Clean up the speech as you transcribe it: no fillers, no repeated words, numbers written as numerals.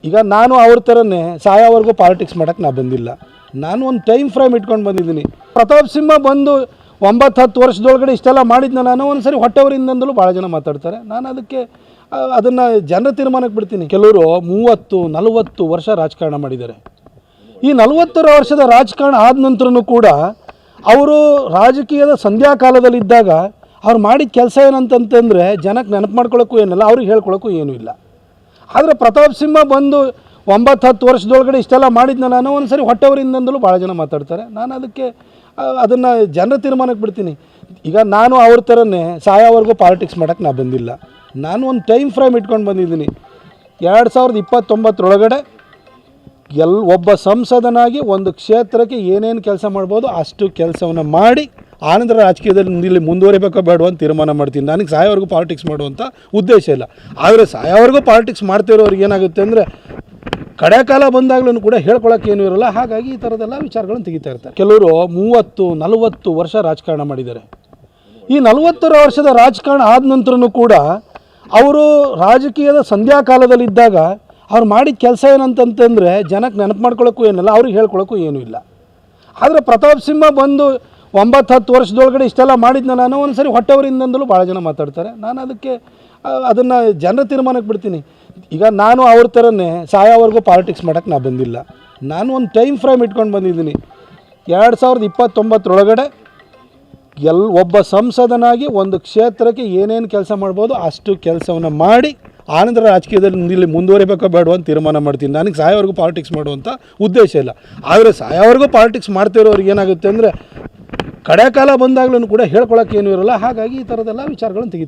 ಈಗ ನಾನು ಅವ್ರ ಥರನೇ ಸಾಯೋವರೆಗೂ ಪಾಲಿಟಿಕ್ಸ್ ಮಾಡೋಕ್ಕೆ ನಾ ಬಂದಿಲ್ಲ. ನಾನು ಒಂದು ಟೈಮ್ ಫ್ರೇಮ್ ಇಟ್ಕೊಂಡು ಬಂದಿದ್ದೀನಿ. ಪ್ರತಾಪ್ ಸಿಂಹ ಬಂದು 9-10 ವರ್ಷದೊಳಗಡೆ ಇಷ್ಟೆಲ್ಲ ಮಾಡಿದ್ನ ನಾನು ಒಂದು ಸರಿ ಹೊಟ್ಟೆವರಿಂದಲೂ ಭಾಳ ಜನ ಮಾತಾಡ್ತಾರೆ. ನಾನು ಅದಕ್ಕೆ ಅದನ್ನು ಜನರ ತೀರ್ಮಾನಕ್ಕೆ ಬಿಡ್ತೀನಿ. ಕೆಲವರು 30-40 ವರ್ಷ ರಾಜಕಾರಣ ಮಾಡಿದ್ದಾರೆ. ಈ 40 ವರ್ಷದ ರಾಜಕಾರಣ ಆದ ನಂತರನೂ ಕೂಡ ಅವರು ರಾಜಕೀಯದ ಸಂಧ್ಯಾಕಾಲದಲ್ಲಿದ್ದಾಗ ಅವ್ರು ಮಾಡಿದ ಕೆಲಸ ಏನಂತಂತಂದರೆ ಜನಕ್ಕೆ ನೆನಪು ಮಾಡ್ಕೊಳ್ಳೋಕ್ಕೂ ಏನಿಲ್ಲ, ಅವ್ರಿಗೆ ಹೇಳ್ಕೊಳ್ಳೋಕ್ಕೂ ಏನೂ ಇಲ್ಲ. ಆದರೆ ಪ್ರತಾಪ್ ಸಿಂಹ ಬಂದು 9-10 ವರ್ಷದೊಳಗಡೆ ಇಷ್ಟೆಲ್ಲ ಮಾಡಿದ್ನ ನಾನು ಒಂದು ಸರಿ ಹೊಟ್ಟೆವರಿಂದಲೂ ಭಾಳ ಜನ ಮಾತಾಡ್ತಾರೆ. ನಾನು ಅದಕ್ಕೆ ಅದನ್ನು ಜನರ ತೀರ್ಮಾನಕ್ಕೆ ಬಿಡ್ತೀನಿ. ಈಗ ನಾನು ಅವ್ರ ಥರನೇ ಸಾಯೋವರೆಗೂ ಪಾಲಿಟಿಕ್ಸ್ ಮಾಡೋಕ್ಕೆ ನಾ ಬಂದಿಲ್ಲ. ನಾನು ಒಂದು ಟೈಮ್ ಫ್ರೇಮ್ ಇಟ್ಕೊಂಡು ಬಂದಿದ್ದೀನಿ. 2029 ಒಬ್ಬ ಸಂಸದನಾಗಿ ಒಂದು ಕ್ಷೇತ್ರಕ್ಕೆ ಏನೇನು ಕೆಲಸ ಮಾಡ್ಬೋದು ಅಷ್ಟು ಕೆಲಸವನ್ನು ಮಾಡಿ ಆನಂತರ ರಾಜಕೀಯದಲ್ಲಿ ಇಲ್ಲಿ ಮುಂದುವರಿಬೇಕೋ ಬೇಡ ಅಂತ ತೀರ್ಮಾನ ಮಾಡ್ತೀನಿ. ನನಗೆ ಸಾಯೋವರೆಗೂ ಪಾಲಿಟಿಕ್ಸ್ ಮಾಡುವಂಥ ಉದ್ದೇಶ ಇಲ್ಲ. ಆದರೆ ಸಾಯೋವರೆಗೂ ಪಾಲಿಟಿಕ್ಸ್ ಮಾಡ್ತಿರೋರಿಗೆ ಏನಾಗುತ್ತೆ ಅಂದರೆ ಕಡೆ ಕಾಲ ಬಂದಾಗಲೂ ಕೂಡ ಹೇಳ್ಕೊಳ್ಳೋಕ್ಕೇನೂ ಇರೋಲ್ಲ. ಹಾಗಾಗಿ ಈ ಥರದ್ದೆಲ್ಲ ವಿಚಾರಗಳನ್ನು ತೆಗಿತಾ ಇರ್ತಾರೆ. ಕೆಲವರು 30-40 ವರ್ಷ ರಾಜಕಾರಣ ಮಾಡಿದ್ದಾರೆ. ಈ 40 ವರ್ಷದ ರಾಜಕಾರಣ ಆದ ನಂತರನೂ ಕೂಡ ಅವರು ರಾಜಕೀಯದ ಸಂಧ್ಯಾಕಾಲದಲ್ಲಿದ್ದಾಗ ಅವ್ರು ಮಾಡಿದ ಕೆಲಸ ಏನಂತಂತಂದರೆ ಜನಕ್ಕೆ ನೆನಪು ಮಾಡ್ಕೊಳ್ಳೋಕ್ಕೂ ಏನಿಲ್ಲ, ಅವ್ರಿಗೆ ಹೇಳ್ಕೊಳ್ಳೋಕ್ಕೂ ಏನೂ ಇಲ್ಲ. ಆದರೆ ಪ್ರತಾಪ್ ಸಿಂಹ ಬಂದು 9-10 ವರ್ಷದೊಳಗಡೆ ಇಷ್ಟೆಲ್ಲ ಮಾಡಿದ್ನ ನಾನು ಒಂದು ಸರಿ ಹೊಟ್ಟೆವರಿಂದಲೂ ಭಾಳ ಜನ ಮಾತಾಡ್ತಾರೆ. ನಾನು ಅದಕ್ಕೆ ಅದನ್ನು ಜನರ ತೀರ್ಮಾನಕ್ಕೆ ಬಿಡ್ತೀನಿ. ಈಗ ನಾನು ಅವ್ರ ಥರನೇ ಸಾಯೋವರೆಗೂ ಪಾಲಿಟಿಕ್ಸ್ ಮಾಡೋಕ್ಕೆ ನಾ ಬಂದಿಲ್ಲ. ನಾನು ಒಂದು ಟೈಮ್ ಫ್ರೇಮ್ ಇಟ್ಕೊಂಡು ಬಂದಿದ್ದೀನಿ. 2029 ಒಬ್ಬ ಸಂಸದನಾಗಿ ಒಂದು ಕ್ಷೇತ್ರಕ್ಕೆ ಏನೇನು ಕೆಲಸ ಮಾಡ್ಬೋದು ಅಷ್ಟು ಕೆಲಸವನ್ನು ಮಾಡಿ ಆನಂತರ ರಾಜಕೀಯದಲ್ಲಿ ಇಲ್ಲಿ ಮುಂದುವರಿಬೇಕೋ ಬೇಡ ಅಂತ ತೀರ್ಮಾನ ಮಾಡ್ತೀನಿ. ನನಗೆ ಸಾಯೋವರೆಗೂ ಪಾಲಿಟಿಕ್ಸ್ ಮಾಡುವಂಥ ಉದ್ದೇಶ ಇಲ್ಲ. ಆದರೆ ಸಾಯೋವರೆಗೂ ಪಾಲಿಟಿಕ್ಸ್ ಮಾಡ್ತಿರೋರಿಗೆ ಏನಾಗುತ್ತೆ ಅಂದರೆ ಕಡೆ ಕಾಲ ಬಂದಾಗಲೂ ಕೂಡ ಹೇಳ್ಕೊಳ್ಳೋಕ್ಕೇನೂ ಇರೋಲ್ಲ. ಹಾಗಾಗಿ ಈ ಥರದ್ದೆಲ್ಲ ವಿಚಾರಗಳನ್ನು ತೆಗಿತಾರೆ.